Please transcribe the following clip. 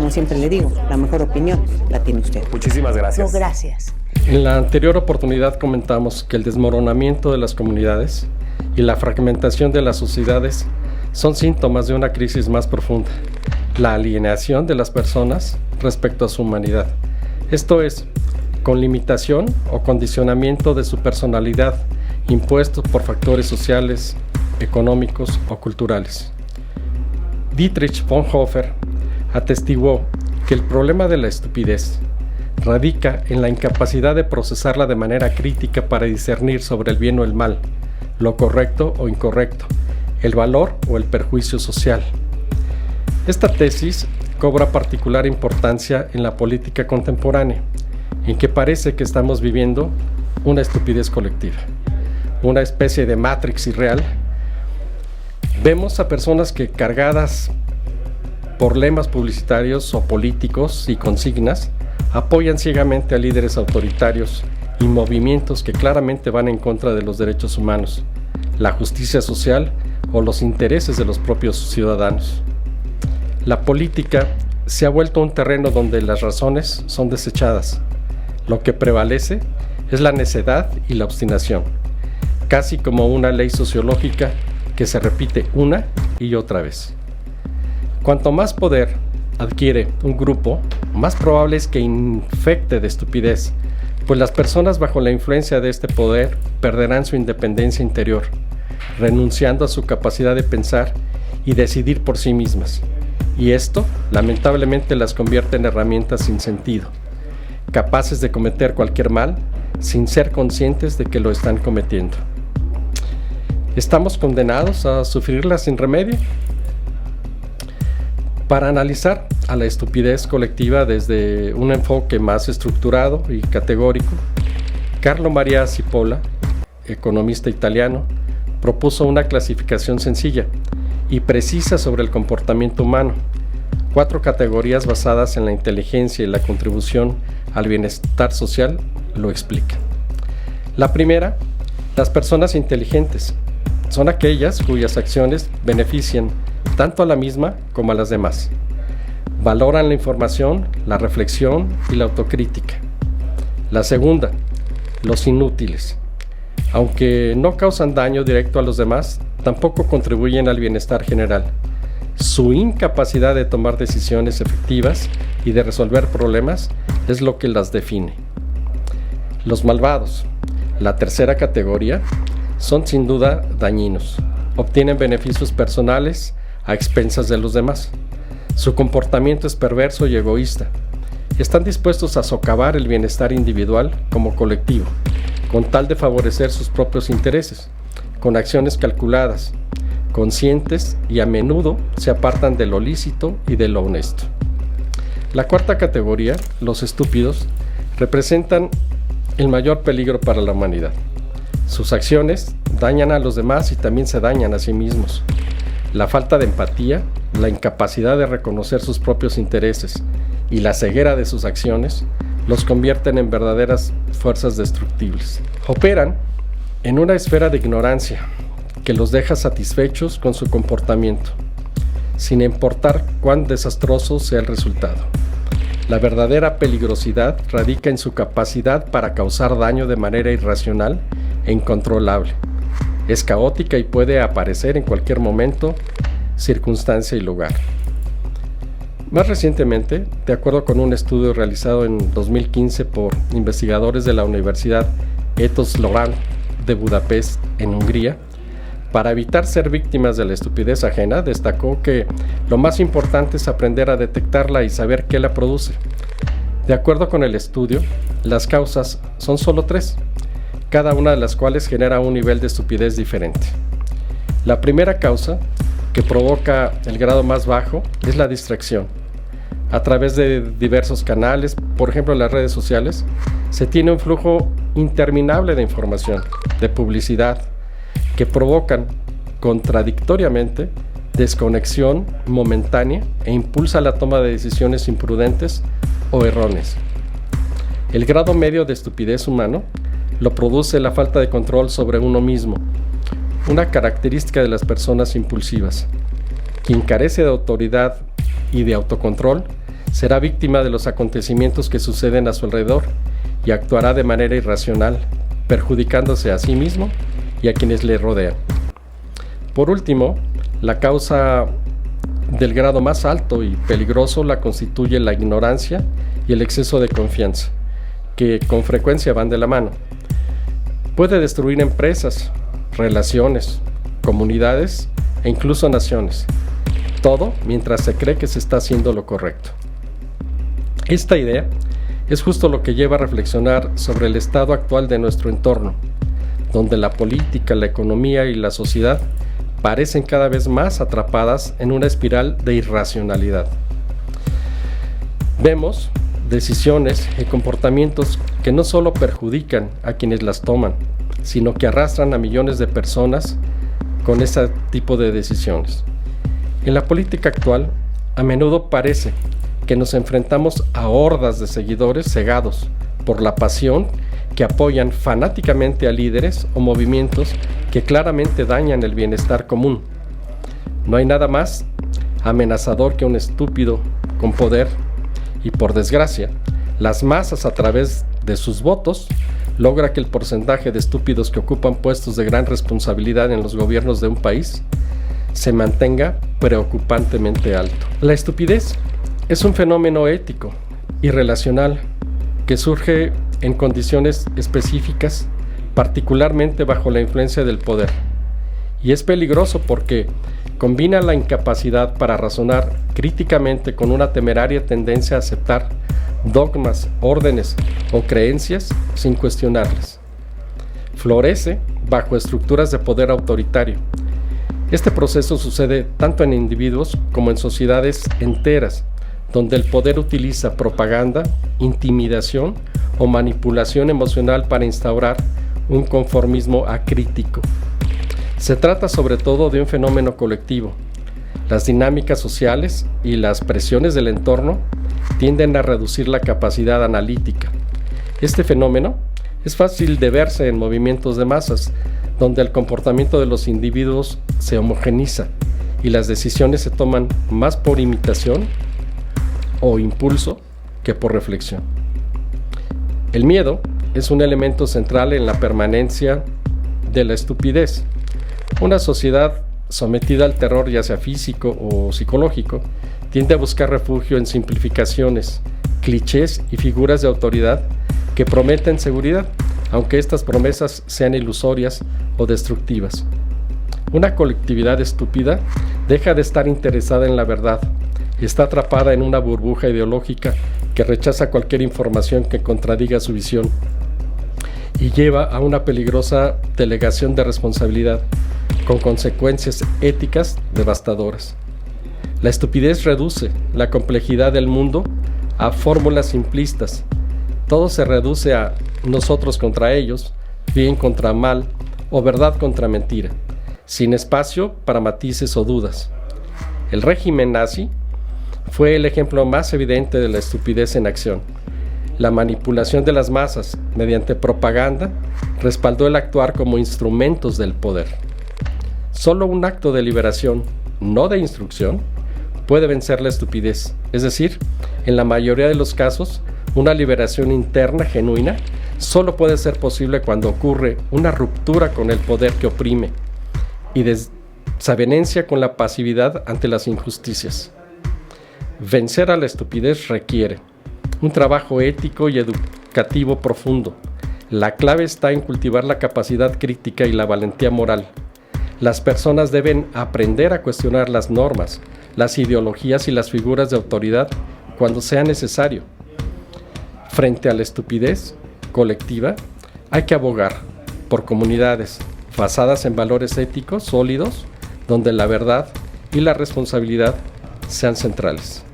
como siempre le digo, la mejor opinión la tiene usted. Muchísimas gracias. No, gracias. En la anterior oportunidad comentamos que el desmoronamiento de las comunidades y la fragmentación de las sociedades son síntomas de una crisis más profunda, la alienación de las personas respecto a su humanidad. Esto es, con limitación o condicionamiento de su personalidad, impuesto por factores sociales, económicos o culturales. Dietrich Bonhoeffer atestiguó que el problema de la estupidez radica en la incapacidad de procesarla de manera crítica para discernir sobre el bien o el mal, lo correcto o incorrecto, el valor o el perjuicio social. Esta tesis cobra particular importancia en la política contemporánea, en que parece que estamos viviendo una estupidez colectiva, una especie de Matrix irreal. Vemos a personas que, cargadas por lemas publicitarios o políticos y consignas, apoyan ciegamente a líderes autoritarios y movimientos que claramente van en contra de los derechos humanos, la justicia social o los intereses de los propios ciudadanos. La política se ha vuelto un terreno donde las razones son desechadas. Lo que prevalece es la necedad y la obstinación, casi como una ley sociológica que se repite una y otra vez. Cuanto más poder adquiere un grupo, más probable es que infecte de estupidez, pues las personas bajo la influencia de este poder perderán su independencia interior, renunciando a su capacidad de pensar y decidir por sí mismas. Y esto, lamentablemente, las convierte en herramientas sin sentido, capaces de cometer cualquier mal sin ser conscientes de que lo están cometiendo. ¿Estamos condenados a sufrirla sin remedio? Para analizar a la estupidez colectiva desde un enfoque más estructurado y categórico, Carlo Maria Cipolla, economista italiano, propuso una clasificación sencilla y precisa sobre el comportamiento humano, 4 categorías basadas en la inteligencia y la contribución al bienestar social lo explican. La primera, las personas inteligentes, son aquellas cuyas acciones benefician tanto a la misma como a las demás. Valoran la información, la reflexión y la autocrítica. La segunda, los inútiles. Aunque no causan daño directo a los demás, tampoco contribuyen al bienestar general. Su incapacidad de tomar decisiones efectivas y de resolver problemas es lo que las define. Los malvados, la tercera categoría, son sin duda dañinos. Obtienen beneficios personales a expensas de los demás. Su comportamiento es perverso y egoísta. Están dispuestos a socavar el bienestar individual como colectivo, con tal de favorecer sus propios intereses, con acciones calculadas, conscientes y a menudo se apartan de lo lícito y de lo honesto. La cuarta categoría, los estúpidos, representan el mayor peligro para la humanidad. Sus acciones dañan a los demás y también se dañan a sí mismos. La falta de empatía, la incapacidad de reconocer sus propios intereses y la ceguera de sus acciones los convierten en verdaderas fuerzas destructibles. Operan en una esfera de ignorancia que los deja satisfechos con su comportamiento, sin importar cuán desastroso sea el resultado. La verdadera peligrosidad radica en su capacidad para causar daño de manera irracional e incontrolable. Es caótica y puede aparecer en cualquier momento, circunstancia y lugar. Más recientemente, de acuerdo con un estudio realizado en 2015 por investigadores de la Universidad Eötvös Loránd de Budapest, en Hungría, para evitar ser víctimas de la estupidez ajena, destacó que lo más importante es aprender a detectarla y saber qué la produce. De acuerdo con el estudio, las causas son solo 3, cada una de las cuales genera un nivel de estupidez diferente. La primera causa, que provoca el grado más bajo, es la distracción. A través de diversos canales, por ejemplo las redes sociales, se tiene un flujo interminable de información, de publicidad, que provocan contradictoriamente desconexión momentánea e impulsa la toma de decisiones imprudentes o erróneas. El grado medio de estupidez humano lo produce la falta de control sobre uno mismo, una característica de las personas impulsivas. Quien carece de autoridad y de autocontrol será víctima de los acontecimientos que suceden a su alrededor y actuará de manera irracional, perjudicándose a sí mismo y a quienes le rodean. Por último, la causa del grado más alto y peligroso la constituye la ignorancia y el exceso de confianza, que con frecuencia van de la mano. Puede destruir empresas, relaciones, comunidades e incluso naciones. Todo mientras se cree que se está haciendo lo correcto. Esta idea es justo lo que lleva a reflexionar sobre el estado actual de nuestro entorno, donde la política, la economía y la sociedad parecen cada vez más atrapadas en una espiral de irracionalidad. Vemos decisiones y comportamientos que no solo perjudican a quienes las toman, sino que arrastran a millones de personas con ese tipo de decisiones. En la política actual, a menudo parece que nos enfrentamos a hordas de seguidores cegados por la pasión que apoyan fanáticamente a líderes o movimientos que claramente dañan el bienestar común. No hay nada más amenazador que un estúpido con poder y, por desgracia, las masas a través de sus votos logra que el porcentaje de estúpidos que ocupan puestos de gran responsabilidad en los gobiernos de un país se mantenga preocupantemente alto. La estupidez es un fenómeno ético y relacional que surge en condiciones específicas, particularmente bajo la influencia del poder. Y es peligroso porque combina la incapacidad para razonar críticamente con una temeraria tendencia a aceptar dogmas, órdenes o creencias sin cuestionarlas. Florece bajo estructuras de poder autoritario. Este proceso sucede tanto en individuos como en sociedades enteras, donde el poder utiliza propaganda, intimidación o manipulación emocional para instaurar un conformismo acrítico. Se trata sobre todo de un fenómeno colectivo. Las dinámicas sociales y las presiones del entorno tienden a reducir la capacidad analítica. Este fenómeno es fácil de verse en movimientos de masas, donde el comportamiento de los individuos se homogeniza y las decisiones se toman más por imitación o impulso que por reflexión. El miedo es un elemento central en la permanencia de la estupidez. Una sociedad sometida al terror, ya sea físico o psicológico, tiende a buscar refugio en simplificaciones, clichés y figuras de autoridad que prometen seguridad, aunque estas promesas sean ilusorias o destructivas. Una colectividad estúpida deja de estar interesada en la verdad, está atrapada en una burbuja ideológica que rechaza cualquier información que contradiga su visión y lleva a una peligrosa delegación de responsabilidad con consecuencias éticas devastadoras. La estupidez reduce la complejidad del mundo a fórmulas simplistas. Todo se reduce a nosotros contra ellos, bien contra mal o verdad contra mentira, sin espacio para matices o dudas. El régimen nazi fue el ejemplo más evidente de la estupidez en acción. La manipulación de las masas mediante propaganda respaldó el actuar como instrumentos del poder. Solo un acto de liberación, no de instrucción, puede vencer la estupidez. Es decir, en la mayoría de los casos, una liberación interna genuina solo puede ser posible cuando ocurre una ruptura con el poder que oprime y desavenencia con la pasividad ante las injusticias. Vencer a la estupidez requiere un trabajo ético y educativo profundo. La clave está en cultivar la capacidad crítica y la valentía moral. Las personas deben aprender a cuestionar las normas, las ideologías y las figuras de autoridad cuando sea necesario. Frente a la estupidez colectiva, hay que abogar por comunidades basadas en valores éticos sólidos, donde la verdad y la responsabilidad sean centrales.